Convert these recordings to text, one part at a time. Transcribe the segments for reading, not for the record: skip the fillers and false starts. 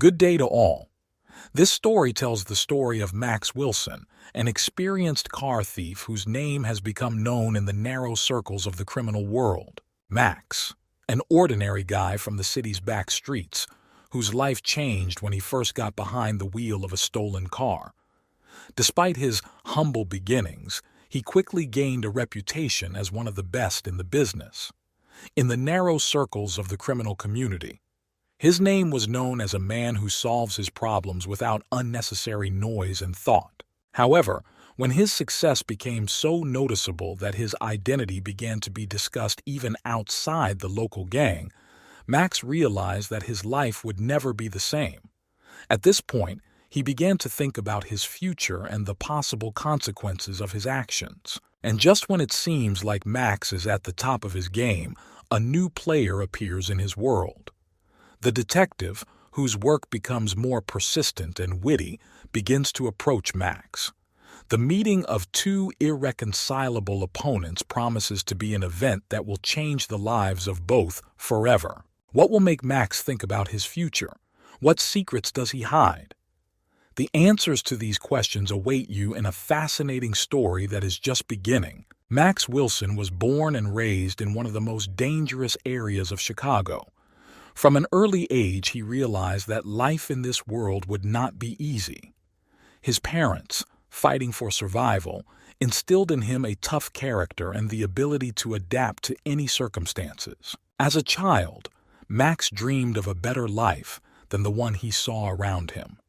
Good day to all. This story tells the story of Max Wilson, an experienced car thief whose name has become known in the narrow circles of the criminal world. Max, an ordinary guy from the city's back streets, whose life changed when he first got behind the wheel of a stolen car. Despite his humble beginnings, he quickly gained a reputation as one of the best in the business. In the narrow circles of the criminal community, his name was known as a man who solves his problems without unnecessary noise and thought. However, when his success became so noticeable that his identity began to be discussed even outside the local gang, Max realized that his life would never be the same. At this point, he began to think about his future and the possible consequences of his actions. And just when it seems like Max is at the top of his game, a new player appears in his world. The detective, whose work becomes more persistent and witty, begins to approach Max. The meeting of two irreconcilable opponents promises to be an event that will change the lives of both forever. What will make Max think about his future? What secrets does he hide? The answers to these questions await you in a fascinating story that is just beginning. Max Wilson was born and raised in one of the most dangerous areas of Chicago. From an early age, he realized that life in this world would not be easy. His parents, fighting for survival, instilled in him a tough character and the ability to adapt to any circumstances. As a child, Max dreamed of a better life than the one he saw around him.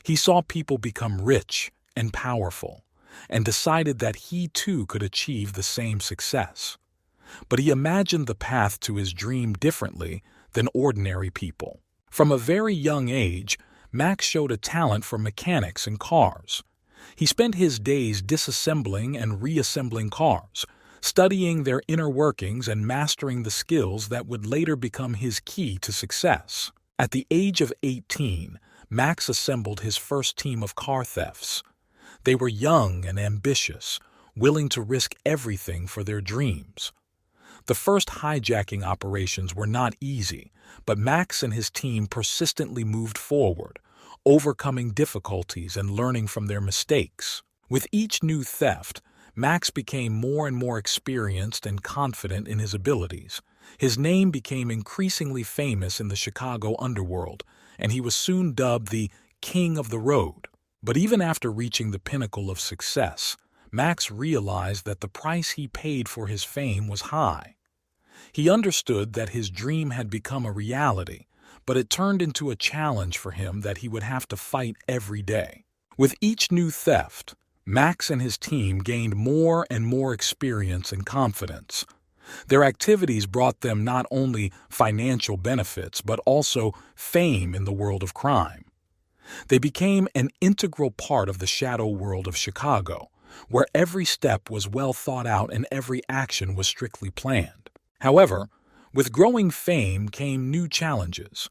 He saw people become rich and powerful, and decided that he too could achieve the same success. But he imagined the path to his dream differently than ordinary people. From a very young age, Max showed a talent for mechanics and cars. He spent his days disassembling and reassembling cars, studying their inner workings and mastering the skills that would later become his key to success. At the age of 18, Max assembled his first team of car thefts. They were young and ambitious, willing to risk everything for their dreams. The first hijacking operations were not easy, but Max and his team persistently moved forward, overcoming difficulties and learning from their mistakes. With each new theft, Max became more and more experienced and confident in his abilities. His name became increasingly famous in the Chicago underworld, and he was soon dubbed the King of the Road. But even after reaching the pinnacle of success, Max realized that the price he paid for his fame was high. He understood that his dream had become a reality, but it turned into a challenge for him that he would have to fight every day. With each new theft, Max and his team gained more and more experience and confidence. Their activities brought them not only financial benefits, but also fame in the world of crime. They became an integral part of the shadow world of Chicago, where every step was well thought out and every action was strictly planned. However, with growing fame came new challenges.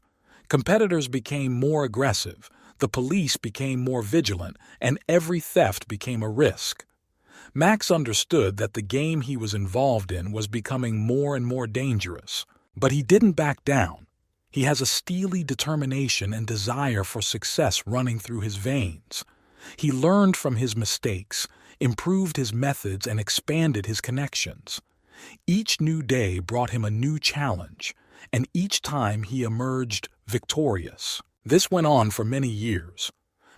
Competitors became more aggressive, the police became more vigilant, and every theft became a risk. Max understood that the game he was involved in was becoming more and more dangerous, but he didn't back down. He has a steely determination and desire for success running through his veins. He learned from his mistakes, improved his methods, and expanded his connections. Each new day brought him a new challenge, and each time he emerged victorious. This went on for many years.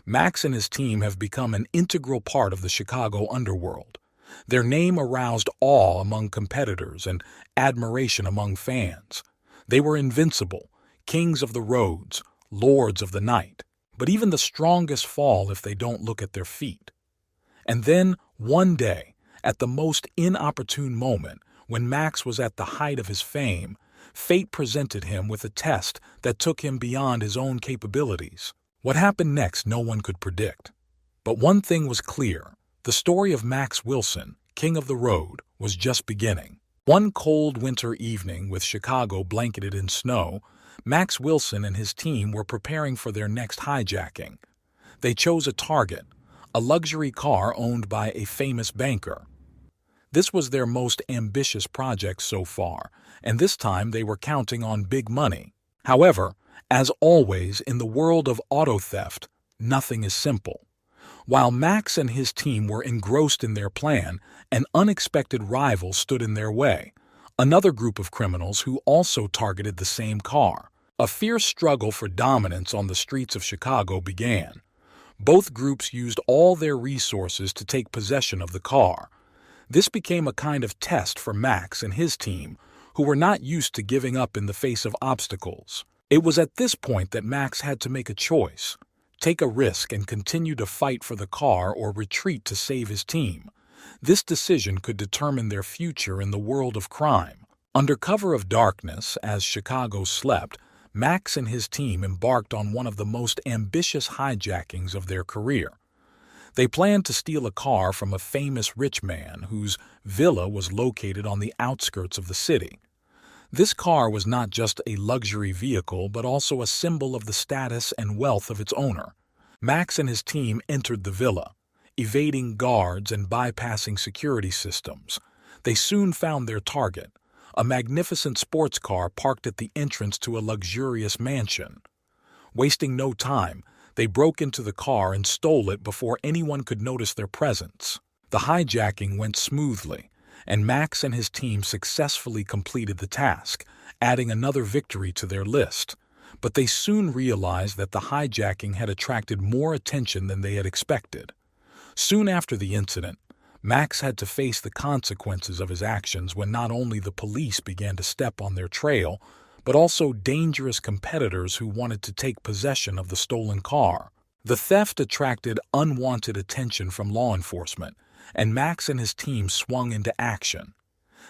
Max and his team have become an integral part of the Chicago underworld. Their name aroused awe among competitors and admiration among fans. They were invincible, kings of the roads, lords of the night. But even the strongest fall if they don't look at their feet. And then, one day, at the most inopportune moment, when Max was at the height of his fame, fate presented him with a test that took him beyond his own capabilities. What happened next no one could predict. But one thing was clear. The story of Max Wilson, King of the Road, was just beginning. One cold winter evening with Chicago blanketed in snow, Max Wilson and his team were preparing for their next hijacking. They chose a target, a luxury car owned by a famous banker. This was their most ambitious project so far, and this time they were counting on big money. However, As always, in the world of auto theft, nothing is simple. While Max and his team were engrossed in their plan, an unexpected rival stood in their way, another group of criminals who also targeted the same car. A fierce struggle for dominance on the streets of Chicago began. Both groups used all their resources to take possession of the car. This became a kind of test for Max and his team, who were not used to giving up in the face of obstacles. It was at this point that Max had to make a choice: take a risk and continue to fight for the car or retreat to save his team. This decision could determine their future in the world of crime. Under cover of darkness, as Chicago slept, Max and his team embarked on one of the most ambitious hijackings of their career. They planned to steal a car from a famous rich man whose villa was located on the outskirts of the city. This car was not just a luxury vehicle, but also a symbol of the status and wealth of its owner. Max and his team entered the villa, evading guards and bypassing security systems. They soon found their target, a magnificent sports car parked at the entrance to a luxurious mansion. Wasting no time, they broke into the car and stole it before anyone could notice their presence. The hijacking went smoothly, and Max and his team successfully completed the task, adding another victory to their list. But they soon realized that the hijacking had attracted more attention than they had expected. Soon after the incident, Max had to face the consequences of his actions when not only the police began to step on their trail, but also dangerous competitors who wanted to take possession of the stolen car. The theft attracted unwanted attention from law enforcement, and Max and his team swung into action.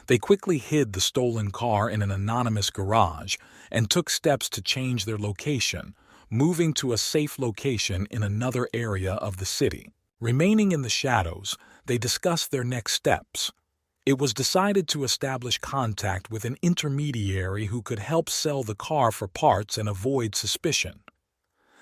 They quickly hid the stolen car in an anonymous garage and took steps to change their location, moving to a safe location in another area of the city. Remaining in the shadows, they discussed their next steps. It was decided to establish contact with an intermediary who could help sell the car for parts and avoid suspicion.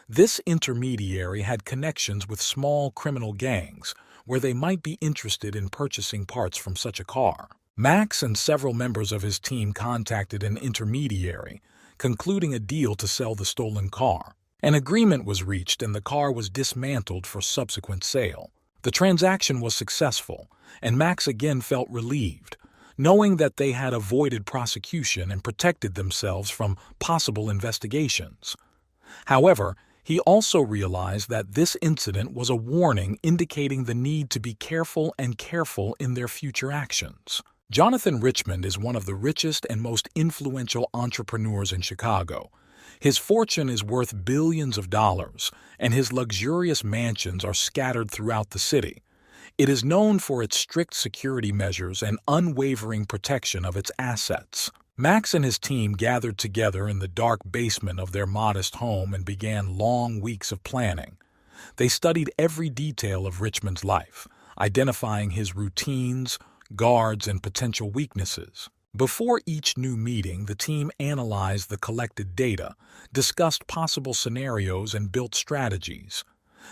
This intermediary had connections with small criminal gangs, where they might be interested in purchasing parts from such a car. Max and several members of his team contacted an intermediary, concluding a deal to sell the stolen car. An agreement was reached and the car was dismantled for subsequent sale. The transaction was successful, and Max again felt relieved, knowing that they had avoided prosecution and protected themselves from possible investigations. However, he also realized that this incident was a warning indicating the need to be careful in their future actions. Jonathan Richmond is one of the richest and most influential entrepreneurs in Chicago. His fortune is worth billions of dollars, and his luxurious mansions are scattered throughout the city. It is known for its strict security measures and unwavering protection of its assets. Max and his team gathered together in the dark basement of their modest home and began long weeks of planning. They studied every detail of Richmond's life, identifying his routines, guards, and potential weaknesses. Before each new meeting, the team analyzed the collected data, discussed possible scenarios, and built strategies.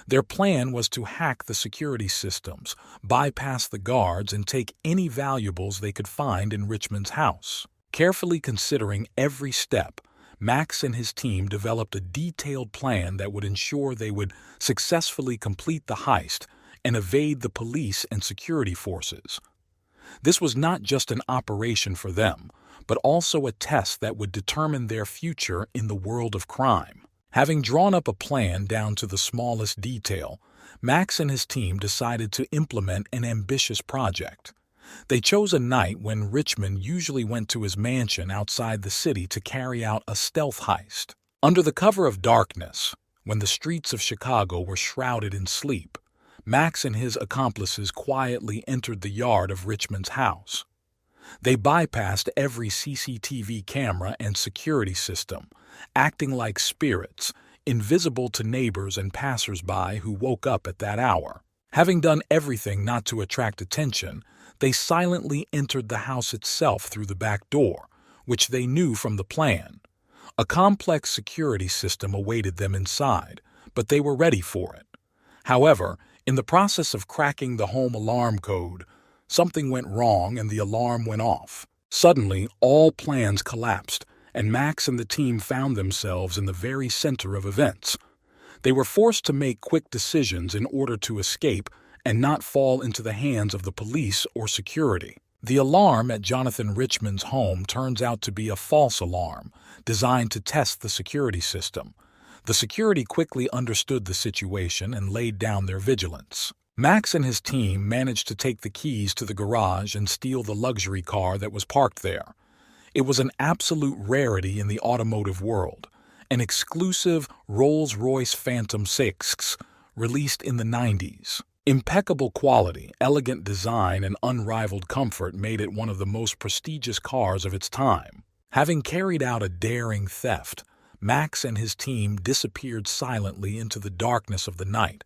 Their plan was to hack the security systems, bypass the guards, and take any valuables they could find in Richmond's house. Carefully considering every step, Max and his team developed a detailed plan that would ensure they would successfully complete the heist and evade the police and security forces. This was not just an operation for them, but also a test that would determine their future in the world of crime. Having drawn up a plan down to the smallest detail, Max and his team decided to implement an ambitious project. They chose a night when Richmond usually went to his mansion outside the city to carry out a stealth heist. Under the cover of darkness, when the streets of Chicago were shrouded in sleep, Max and his accomplices quietly entered the yard of Richmond's house. They bypassed every CCTV camera and security system, acting like spirits, invisible to neighbors and passers-by who woke up at that hour. Having done everything not to attract attention, they silently entered the house itself through the back door, which they knew from the plan. A complex security system awaited them inside, but they were ready for it. However, in the process of cracking the home alarm code, something went wrong and the alarm went off. Suddenly, all plans collapsed, and Max and the team found themselves in the very center of events. They were forced to make quick decisions in order to escape and not fall into the hands of the police or security. The alarm at Jonathan Richman's home turns out to be a false alarm, designed to test the security system. The security quickly understood the situation and laid down their vigilance. Max and his team managed to take the keys to the garage and steal the luxury car that was parked there. It was an absolute rarity in the automotive world, an exclusive Rolls-Royce Phantom 6, released in the 90s. Impeccable quality, elegant design, and unrivaled comfort made it one of the most prestigious cars of its time. Having carried out a daring theft, Max and his team disappeared silently into the darkness of the night,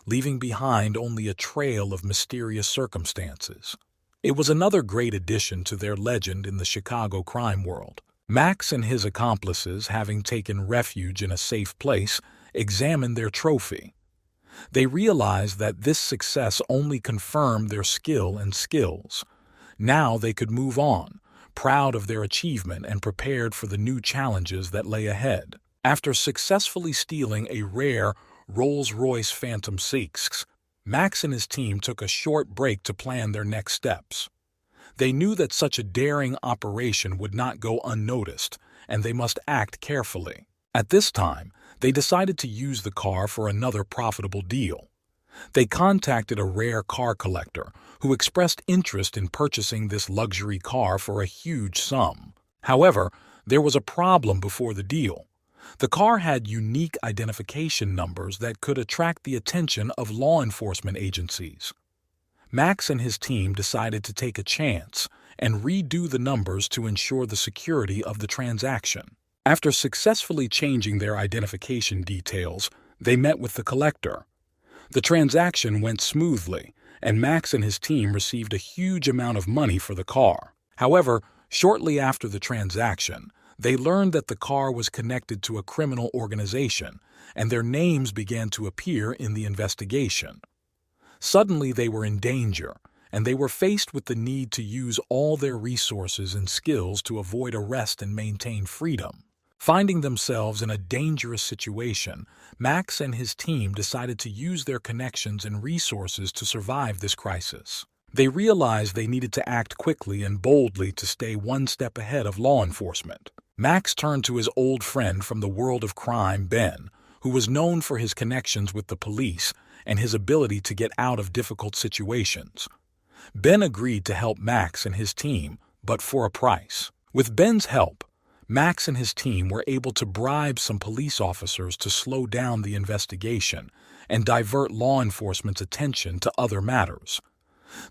leaving behind only a trail of mysterious circumstances. It was another great addition to their legend in the Chicago crime world. Max and his accomplices, having taken refuge in a safe place, examined their trophy. They realized that this success only confirmed their skill and skills. Now they could move on, proud of their achievement and prepared for the new challenges that lay ahead. After successfully stealing a rare Rolls-Royce Phantom 6, Max and his team took a short break to plan their next steps. They knew that such a daring operation would not go unnoticed, and they must act carefully. At this time, they decided to use the car for another profitable deal. They contacted a rare car collector who expressed interest in purchasing this luxury car for a huge sum. However, there was a problem before the deal. The car had unique identification numbers that could attract the attention of law enforcement agencies. Max and his team decided to take a chance and redo the numbers to ensure the security of the transaction. After successfully changing their identification details, they met with the collector. The transaction went smoothly, and Max and his team received a huge amount of money for the car. However, shortly after the transaction, they learned that the car was connected to a criminal organization, and their names began to appear in the investigation. Suddenly they were in danger, and they were faced with the need to use all their resources and skills to avoid arrest and maintain freedom. Finding themselves in a dangerous situation, Max and his team decided to use their connections and resources to survive this crisis. They realized they needed to act quickly and boldly to stay one step ahead of law enforcement. Max turned to his old friend from the world of crime, Ben, who was known for his connections with the police and his ability to get out of difficult situations. Ben agreed to help Max and his team, but for a price. With Ben's help, Max and his team were able to bribe some police officers to slow down the investigation and divert law enforcement's attention to other matters.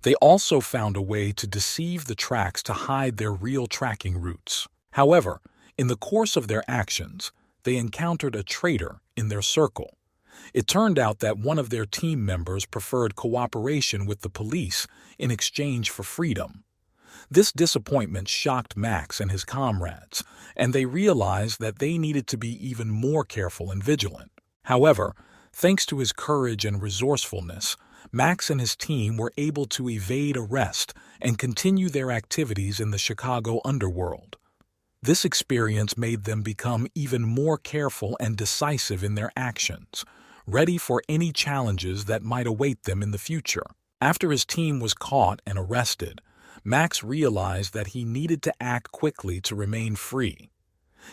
They also found a way to deceive the tracks to hide their real tracking routes. However, in the course of their actions, they encountered a traitor in their circle. It turned out that one of their team members preferred cooperation with the police in exchange for freedom. This disappointment shocked Max and his comrades, and they realized that they needed to be even more careful and vigilant. However, thanks to his courage and resourcefulness, Max and his team were able to evade arrest and continue their activities in the Chicago underworld. This experience made them become even more careful and decisive in their actions, ready for any challenges that might await them in the future. After his team was caught and arrested, Max realized that he needed to act quickly to remain free.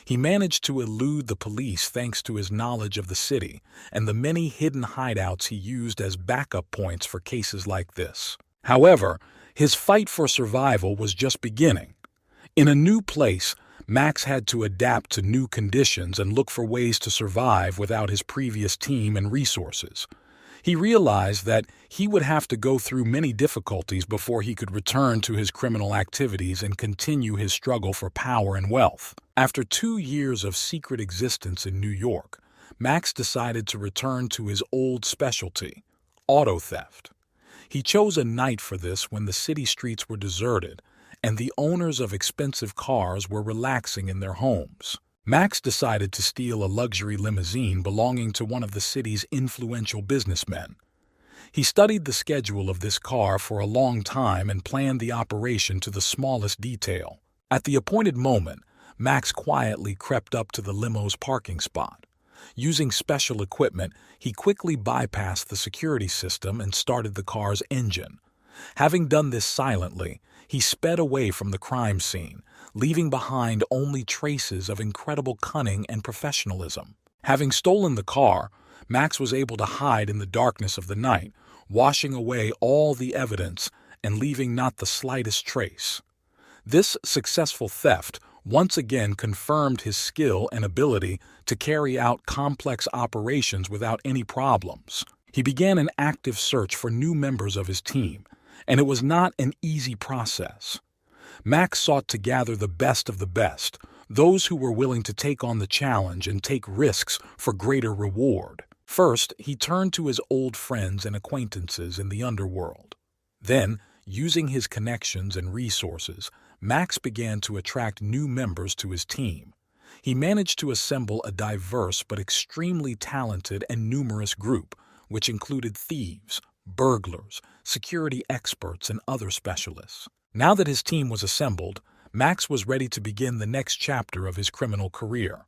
He managed to elude the police thanks to his knowledge of the city and the many hidden hideouts he used as backup points for cases like this. However, his fight for survival was just beginning. In a new place, Max had to adapt to new conditions and look for ways to survive without his previous team and resources. He realized that he would have to go through many difficulties before he could return to his criminal activities and continue his struggle for power and wealth. After 2 years of secret existence in New York, Max decided to return to his old specialty, auto theft. He chose a night for this when the city streets were deserted and the owners of expensive cars were relaxing in their homes. Max decided to steal a luxury limousine belonging to one of the city's influential businessmen. He studied the schedule of this car for a long time and planned the operation to the smallest detail. At the appointed moment, Max quietly crept up to the limo's parking spot. Using special equipment, he quickly bypassed the security system and started the car's engine. Having done this silently, he sped away from the crime scene, leaving behind only traces of incredible cunning and professionalism. Having stolen the car, Max was able to hide in the darkness of the night, washing away all the evidence and leaving not the slightest trace. This successful theft once again confirmed his skill and ability to carry out complex operations without any problems. He began an active search for new members of his team, and it was not an easy process. Max sought to gather the best of the best, those who were willing to take on the challenge and take risks for greater reward. First, he turned to his old friends and acquaintances in the underworld. Then, using his connections and resources, Max began to attract new members to his team. He managed to assemble a diverse but extremely talented and numerous group, which included thieves, burglars, security experts, and other specialists. Now that his team was assembled, Max was ready to begin the next chapter of his criminal career.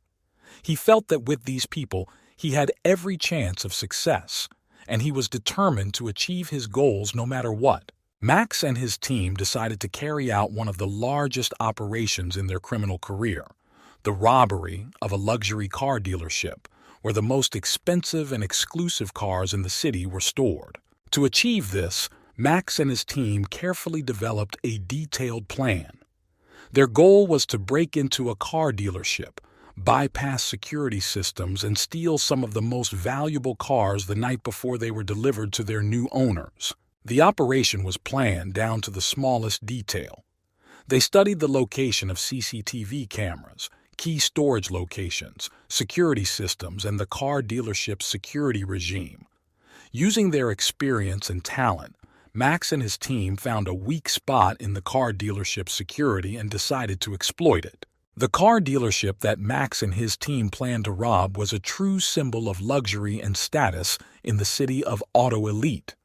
He felt that with these people, he had every chance of success, and he was determined to achieve his goals no matter what. Max and his team decided to carry out one of the largest operations in their criminal career, the robbery of a luxury car dealership, where the most expensive and exclusive cars in the city were stored. To achieve this, Max and his team carefully developed a detailed plan. Their goal was to break into a car dealership, bypass security systems, and steal some of the most valuable cars the night before they were delivered to their new owners. The operation was planned down to the smallest detail. They studied the location of CCTV cameras, key storage locations, security systems, and the car dealership's security regime. Using their experience and talent, Max and his team found a weak spot in the car dealership's security and decided to exploit it. The car dealership that Max and his team planned to rob was a true symbol of luxury and status in the city of Auto Elite.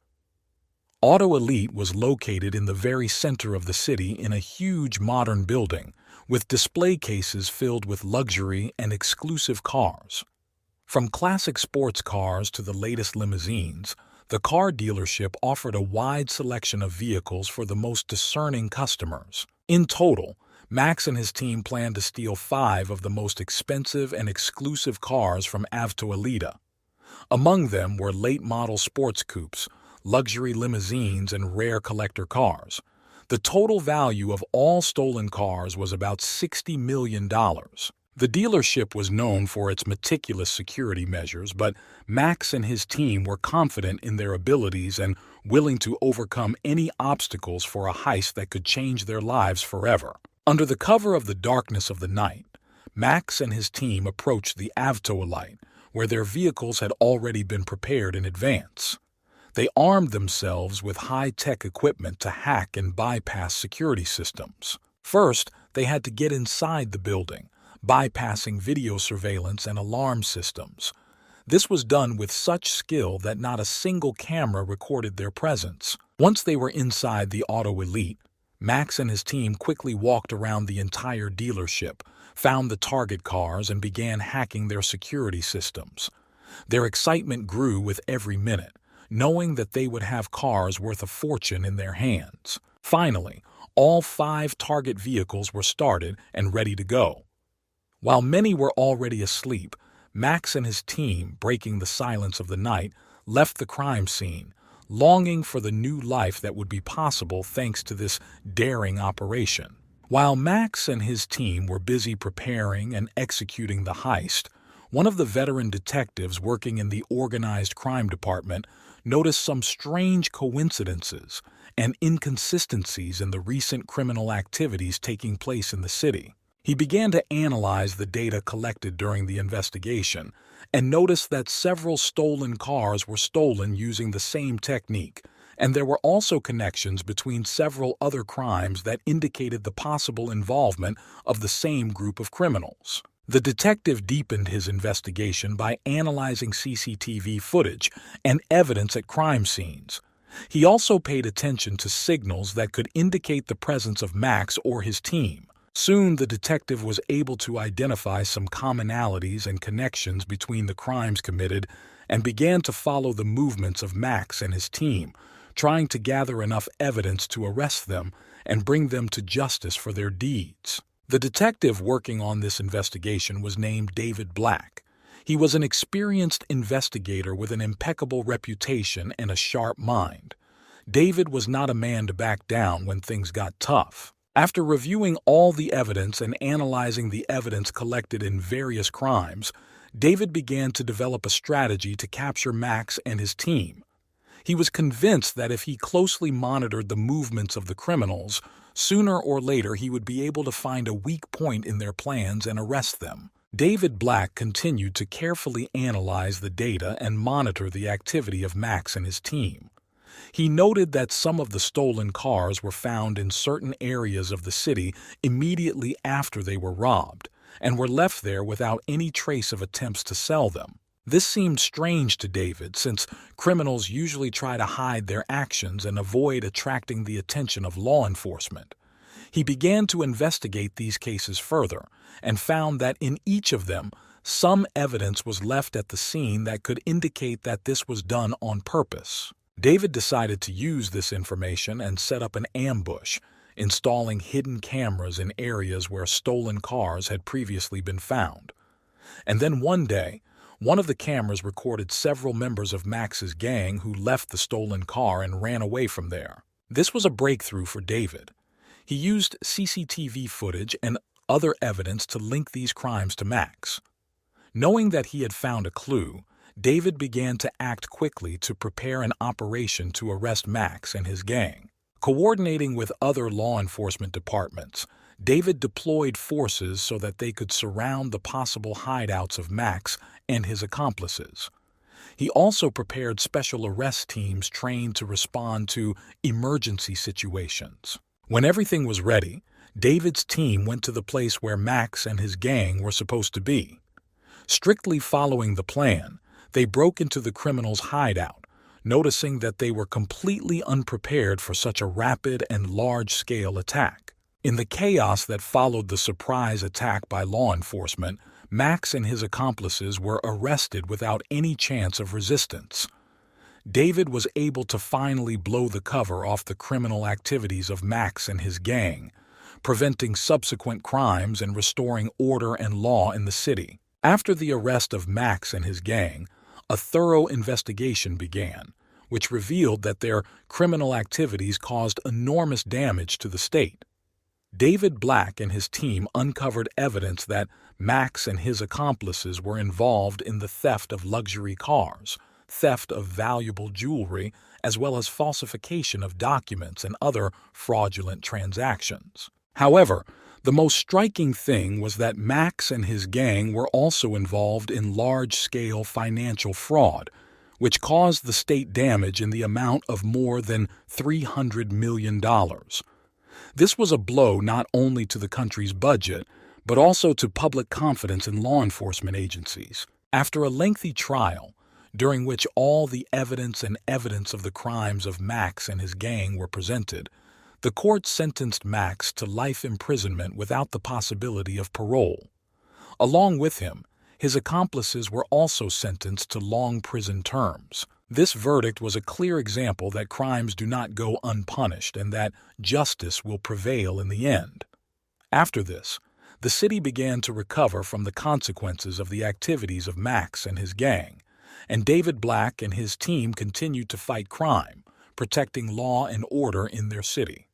Auto Elite was located in the very center of the city in a huge modern building, with display cases filled with luxury and exclusive cars. From classic sports cars to the latest limousines, the car dealership offered a wide selection of vehicles for the most discerning customers. In total, Max and his team planned to steal 5 of the most expensive and exclusive cars from Auto Elite. Among them were late-model sports coupes, luxury limousines, and rare collector cars. The total value of all stolen cars was about $60 million. The dealership was known for its meticulous security measures, but Max and his team were confident in their abilities and willing to overcome any obstacles for a heist that could change their lives forever. Under the cover of the darkness of the night, Max and his team approached the Auto Elite, where their vehicles had already been prepared in advance. They armed themselves with high-tech equipment to hack and bypass security systems. First, they had to get inside the building, bypassing video surveillance and alarm systems. This was done with such skill that not a single camera recorded their presence. Once they were inside the Auto Elite, Max and his team quickly walked around the entire dealership, found the target cars, and began hacking their security systems. Their excitement grew with every minute, knowing that they would have cars worth a fortune in their hands. Finally, all 5 target vehicles were started and ready to go. While many were already asleep, Max and his team, breaking the silence of the night, left the crime scene, longing for the new life that would be possible thanks to this daring operation. While Max and his team were busy preparing and executing the heist, one of the veteran detectives working in the organized crime department noticed some strange coincidences and inconsistencies in the recent criminal activities taking place in the city. He began to analyze the data collected during the investigation and noticed that several stolen cars were stolen using the same technique, and there were also connections between several other crimes that indicated the possible involvement of the same group of criminals. The detective deepened his investigation by analyzing CCTV footage and evidence at crime scenes. He also paid attention to signals that could indicate the presence of Max or his team. Soon, the detective was able to identify some commonalities and connections between the crimes committed and began to follow the movements of Max and his team, trying to gather enough evidence to arrest them and bring them to justice for their deeds. The detective working on this investigation was named David Black. He was an experienced investigator with an impeccable reputation and a sharp mind. David was not a man to back down when things got tough. After reviewing all the evidence and analyzing the evidence collected in various crimes, David began to develop a strategy to capture Max and his team. He was convinced that if he closely monitored the movements of the criminals, sooner or later he would be able to find a weak point in their plans and arrest them. David Black continued to carefully analyze the data and monitor the activity of Max and his team. He noted that some of the stolen cars were found in certain areas of the city immediately after they were robbed, and were left there without any trace of attempts to sell them. This seemed strange to David, since criminals usually try to hide their actions and avoid attracting the attention of law enforcement. He began to investigate these cases further, and found that in each of them, some evidence was left at the scene that could indicate that this was done on purpose. David decided to use this information and set up an ambush, installing hidden cameras in areas where stolen cars had previously been found. And then one day, one of the cameras recorded several members of Max's gang who left the stolen car and ran away from there. This was a breakthrough for David. He used CCTV footage and other evidence to link these crimes to Max. Knowing that he had found a clue, David began to act quickly to prepare an operation to arrest Max and his gang. Coordinating with other law enforcement departments, David deployed forces so that they could surround the possible hideouts of Max and his accomplices. He also prepared special arrest teams trained to respond to emergency situations. When everything was ready, David's team went to the place where Max and his gang were supposed to be. Strictly following the plan, they broke into the criminals' hideout, noticing that they were completely unprepared for such a rapid and large-scale attack. In the chaos that followed the surprise attack by law enforcement, Max and his accomplices were arrested without any chance of resistance. David was able to finally blow the cover off the criminal activities of Max and his gang, preventing subsequent crimes and restoring order and law in the city. After the arrest of Max and his gang, a thorough investigation began, which revealed that their criminal activities caused enormous damage to the state. David Black and his team uncovered evidence that Max and his accomplices were involved in the theft of luxury cars, theft of valuable jewelry, as well as falsification of documents and other fraudulent transactions. However, the most striking thing was that Max and his gang were also involved in large-scale financial fraud, which caused the state damage in the amount of more than $300 million. This was a blow not only to the country's budget, but also to public confidence in law enforcement agencies. After a lengthy trial, during which all the evidence of the crimes of Max and his gang were presented, the court sentenced Max to life imprisonment without the possibility of parole. Along with him, his accomplices were also sentenced to long prison terms. This verdict was a clear example that crimes do not go unpunished and that justice will prevail in the end. After this, the city began to recover from the consequences of the activities of Max and his gang, and David Black and his team continued to fight crime, protecting law and order in their city.